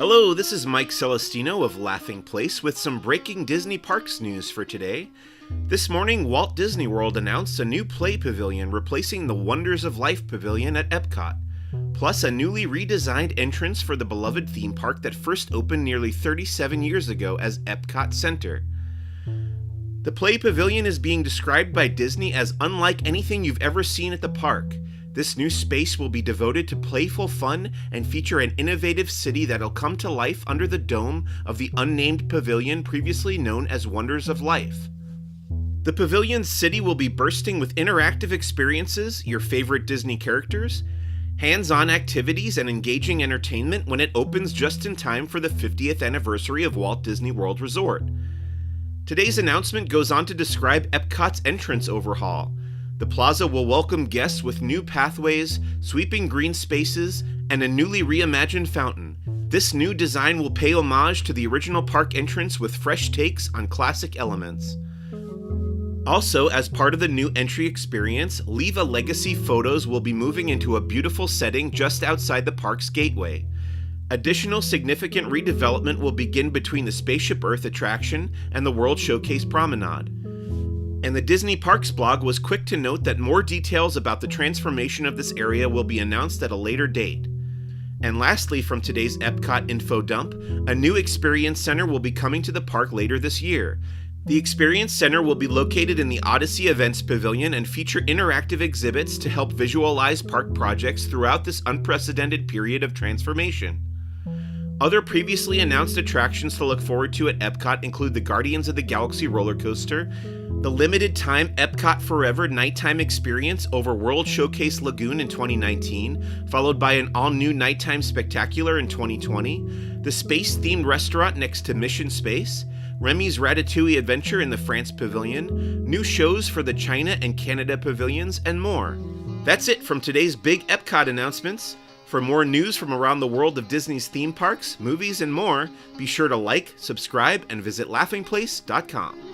Hello, this is Mike Celestino of Laughing Place with some breaking Disney Parks news for today. This morning, Walt Disney World announced a new play pavilion replacing the Wonders of Life Pavilion at Epcot, plus a newly redesigned entrance for the beloved theme park that first opened nearly 37 years ago as Epcot Center. The play pavilion is being described by Disney as unlike anything you've ever seen at the park. This new space will be devoted to playful fun and feature an innovative city that'll come to life under the dome of the unnamed pavilion previously known as Wonders of Life. The pavilion's city will be bursting with interactive experiences, your favorite Disney characters, hands-on activities, and engaging entertainment when it opens just in time for the 50th anniversary of Walt Disney World Resort. Today's announcement goes on to describe Epcot's entrance overhaul. The plaza will welcome guests with new pathways, sweeping green spaces, and a newly reimagined fountain. This new design will pay homage to the original park entrance with fresh takes on classic elements. Also, as part of the new entry experience, Leave a Legacy photos will be moving into a beautiful setting just outside the park's gateway. Additional significant redevelopment will begin between the Spaceship Earth attraction and the World Showcase Promenade. And the Disney Parks blog was quick to note that more details about the transformation of this area will be announced at a later date. And lastly, from today's Epcot info dump, a new Experience Center will be coming to the park later this year. The Experience Center will be located in the Odyssey Events Pavilion and feature interactive exhibits to help visualize park projects throughout this unprecedented period of transformation. Other previously announced attractions to look forward to at Epcot include the Guardians of the Galaxy roller coaster, the limited-time Epcot Forever nighttime experience over World Showcase Lagoon in 2019, followed by an all-new nighttime spectacular in 2020, the space-themed restaurant next to Mission Space, Remy's Ratatouille Adventure in the France Pavilion, new shows for the China and Canada pavilions, and more. That's it from today's big Epcot announcements. For more news from around the world of Disney's theme parks, movies, and more, be sure to like, subscribe, and visit laughingplace.com.